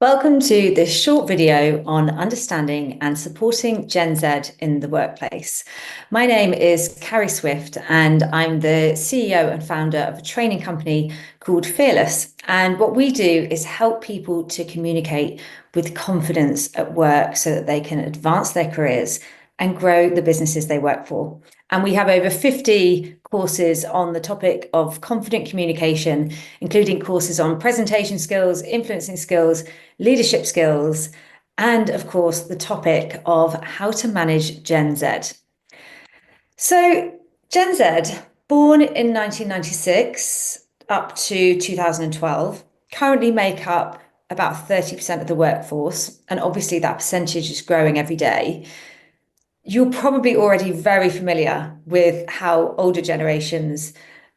Welcome to this short video on understanding and supporting Gen Z in the workplace. My name is Carrie Swift, and I'm the CEO and founder of a training company called Fearless. And what we do is help people to communicate with confidence at work so that they can advance their careers and grow the businesses they work for. And we have over 50 courses on the topic of confident communication, including courses on presentation skills, influencing skills, leadership skills, and of course, the topic of how to manage Gen Z. So, Gen Z, born in 1996 up to 2012, currently make up about 30% of the workforce. And obviously, that percentage is growing every day. You're probably already very familiar with how older generations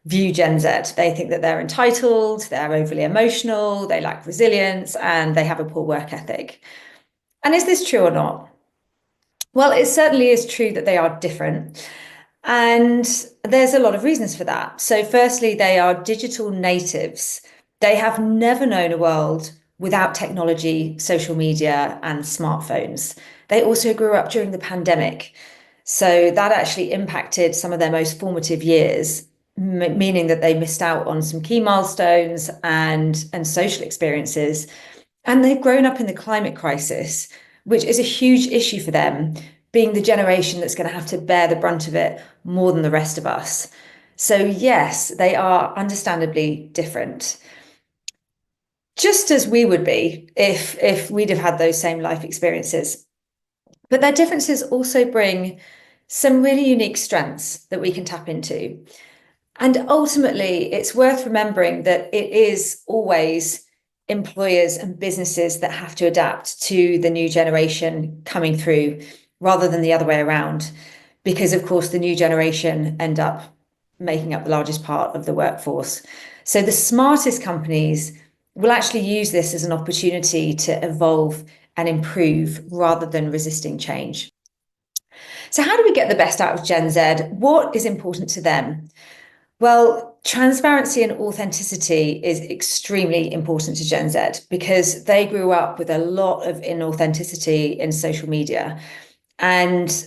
view Gen Z. They think that they're entitled, they're overly emotional, they lack resilience, and they have a poor work ethic. And is this true or not? Well, it certainly is true that they are different. And there's a lot of reasons for that. So, firstly, they are digital natives. They have never known a world without technology, social media, and smartphones. They also grew up during the pandemic. So, that actually impacted some of their most formative years, meaning that they missed out on some key milestones and social experiences. And they've grown up in the climate crisis, which is a huge issue for them, being the generation that's going to have to bear the brunt of it more than the rest of us. So, yes, they are understandably different, just as we would be if we'd have had those same life experiences. But their differences also bring some really unique strengths that we can tap into. And ultimately, it's worth remembering that it is always employers and businesses that have to adapt to the new generation coming through rather than the other way around, because of course the new generation end up making up the largest part of the workforce. So the smartest companies will actually use this as an opportunity to evolve and improve rather than resisting change. So how do we get the best out of Gen Z? What is important to them? Well, transparency and authenticity is extremely important to Gen Z because they grew up with a lot of inauthenticity in social media, and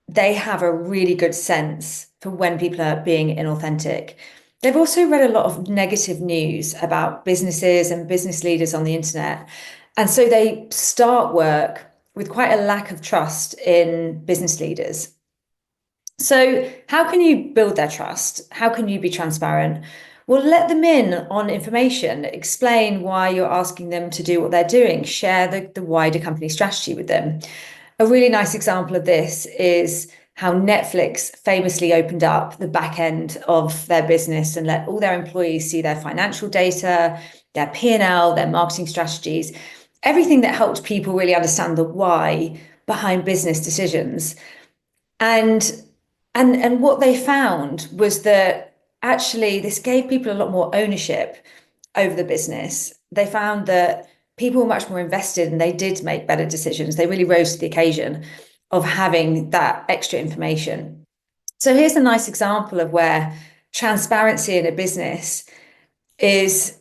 they have a really good sense for when people are being inauthentic. They've also read a lot of negative news about businesses and business leaders on the internet. And so they start work with quite a lack of trust in business leaders. So, how can you build their trust? How can you be transparent? Well, let them in on information, explain why you're asking them to do what they're doing, share the wider company strategy with them. A really nice example of this is how Netflix famously opened up the back end of their business and let all their employees see their financial data, their P&L, their marketing strategies, everything that helped people really understand the why behind business decisions. And what they found was that actually this gave people a lot more ownership over the business. They found that people were much more invested and they did make better decisions. They really rose to the occasion of having that extra information. So here's a nice example of where transparency in a business is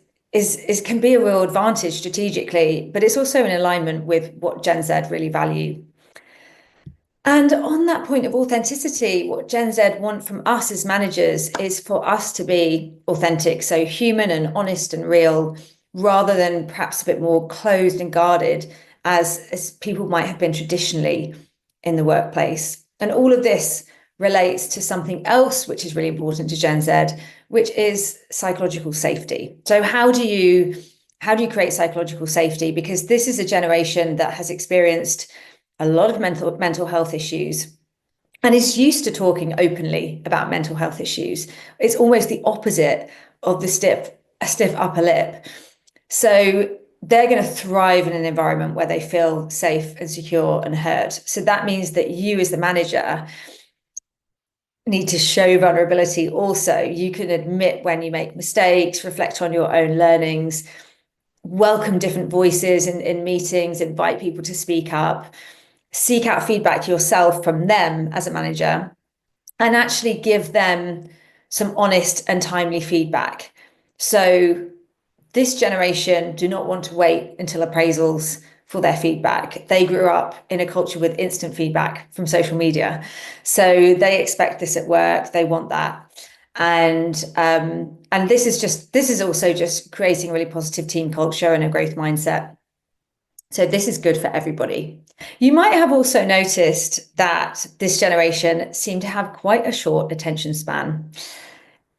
can be a real advantage strategically, but it's also in alignment with what Gen Z really value. And on that point of authenticity, what Gen Z want from us as managers is for us to be authentic, so human and honest and real, rather than perhaps a bit more closed and guarded as people might have been traditionally in the workplace. And all of this relates to something else which is really important to Gen Z, which is psychological safety. So how do you create psychological safety? Because this is a generation that has experienced a lot of mental health issues and is used to talking openly about mental health issues. It's almost the opposite of a stiff upper lip. So they're going to thrive in an environment where they feel safe and secure and heard. So that means that you as the manager need to show vulnerability also. You can admit when you make mistakes, reflect on your own learnings, welcome different voices in meetings, invite people to speak up, seek out feedback yourself from them as a manager, and actually give them some honest and timely feedback. So this generation do not want to wait until appraisals for their feedback. They grew up in a culture with instant feedback from social media. So they expect this at work. They want that. And this is also just creating a really positive team culture and a growth mindset. So this is good for everybody. You might have also noticed that this generation seem to have quite a short attention span.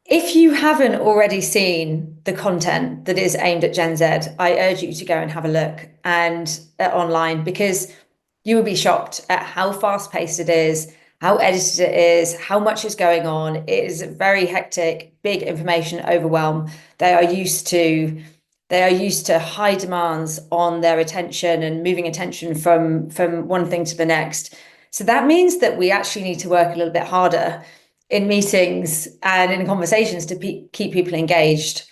If you haven't already seen the content that is aimed at Gen Z, I urge you to go and have a look and online, because you will be shocked at how fast paced it is, how edited it is, how much is going on. It is very hectic, big information overwhelm. They are used to high demands on their attention and moving attention from one thing to the next. So that means that we actually need to work a little bit harder in meetings and in conversations to keep people engaged.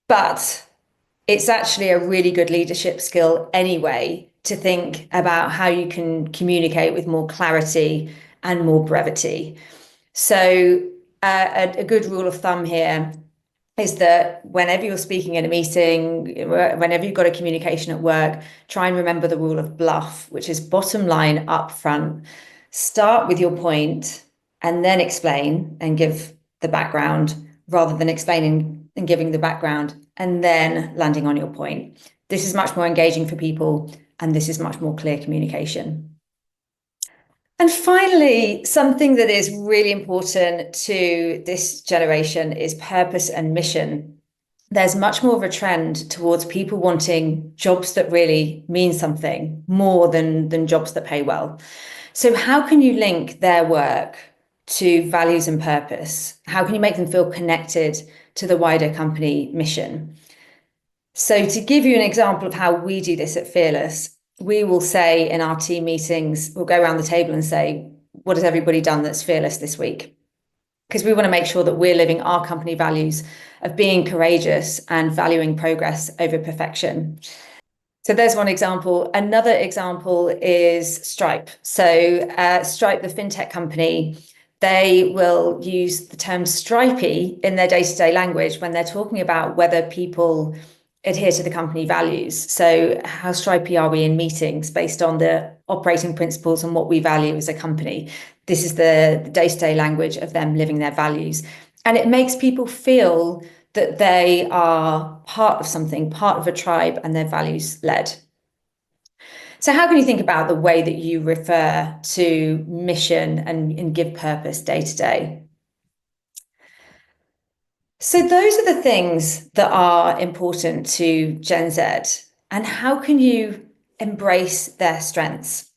But it's actually a really good leadership skill anyway, to think about how you can communicate with more clarity and more brevity. So a good rule of thumb here is that whenever you're speaking in a meeting, whenever you've got a communication at work, try and remember the rule of bluff, which is bottom line up front. Start with your point and then explain and give the background, rather than explaining and giving the background and then landing on your point. This is much more engaging for people, and this is much more clear communication. And finally, something that is really important to this generation is purpose and mission. There's much more of a trend towards people wanting jobs that really mean something more than jobs that pay well. So how can you link their work to values and purpose? How can you make them feel connected to the wider company mission? So to give you an example of how we do this at Fearless, we will say in our team meetings, we'll go around the table and say, what has everybody done that's fearless this week? Because we want to make sure that we're living our company values of being courageous and valuing progress over perfection. So there's one example. Another example is Stripe. So Stripe, the fintech company, they will use the term stripey in their day-to-day language when they're talking about whether people adhere to the company values. So how stripey are we in meetings based on the operating principles and what we value as a company? This is the day-to-day language of them living their values. And it makes people feel that they are part of something, part of a tribe, and their values led. So how can you think about the way that you refer to mission and give purpose day to day? So those are the things that are important to Gen Z. And how can you embrace their strengths?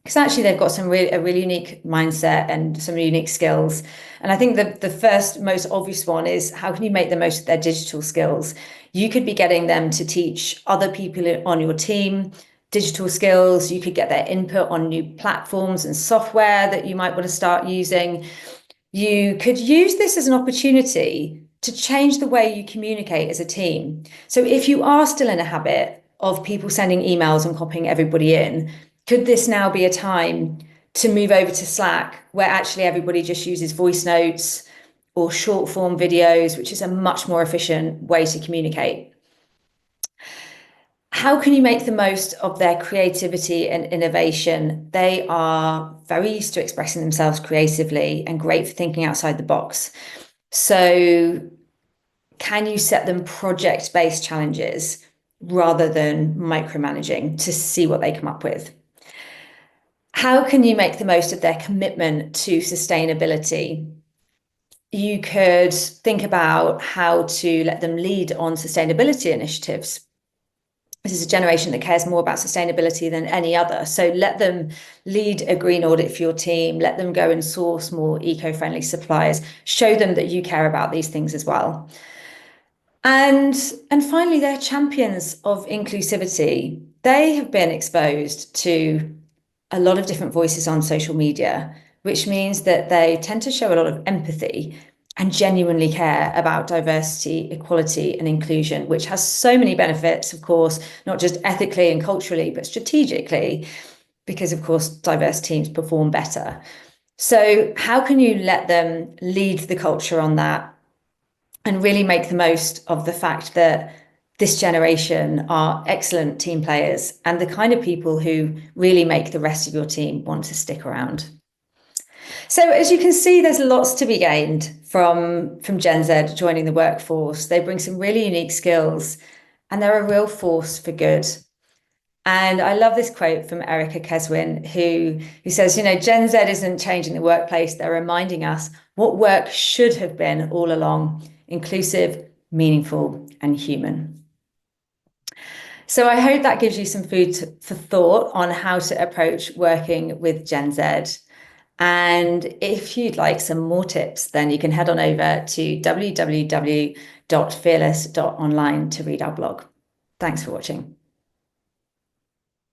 Because actually they've got a really unique mindset and some unique skills. And I think the first most obvious one is, how can you make the most of their digital skills? You could be getting them to teach other people on your team digital skills. You could get their input on new platforms and software that you might want to start using. You could use this as an opportunity to change the way you communicate as a team. So if you are still in a habit of people sending emails and copying everybody in, could this now be a time to move over to Slack, where actually everybody just uses voice notes or short form videos, which is a much more efficient way to communicate? How can you make the most of their creativity and innovation? They are very used to expressing themselves creatively and great for thinking outside the box. So can you set them project-based challenges rather than micromanaging to see what they come up with? How can you make the most of their commitment to sustainability? You could think about how to let them lead on sustainability initiatives. This is a generation that cares more about sustainability than any other. So let them lead a green audit for your team. Let them go and source more eco-friendly suppliers. Show them that you care about these things as well. And finally, they're champions of inclusivity. They have been exposed to a lot of different voices on social media, which means that they tend to show a lot of empathy and genuinely care about diversity, equality, and inclusion, which has so many benefits, of course, not just ethically and culturally, but strategically, because, of course, diverse teams perform better. So how can you let them lead the culture on that? and really make the most of the fact that this generation are excellent team players and the kind of people who really make the rest of your team want to stick around. So as you can see, there's lots to be gained from Gen Z joining the workforce. They bring some really unique skills and they're a real force for good. And I love this quote from Erica Keswin, who says, Gen Z isn't changing the workplace. They're reminding us what work should have been all along: inclusive, meaningful, and human. So I hope that gives you some food for thought on how to approach working with Gen Z. And if you'd like some more tips, then you can head on over to www.fearless.online to read our blog. Thanks for watching.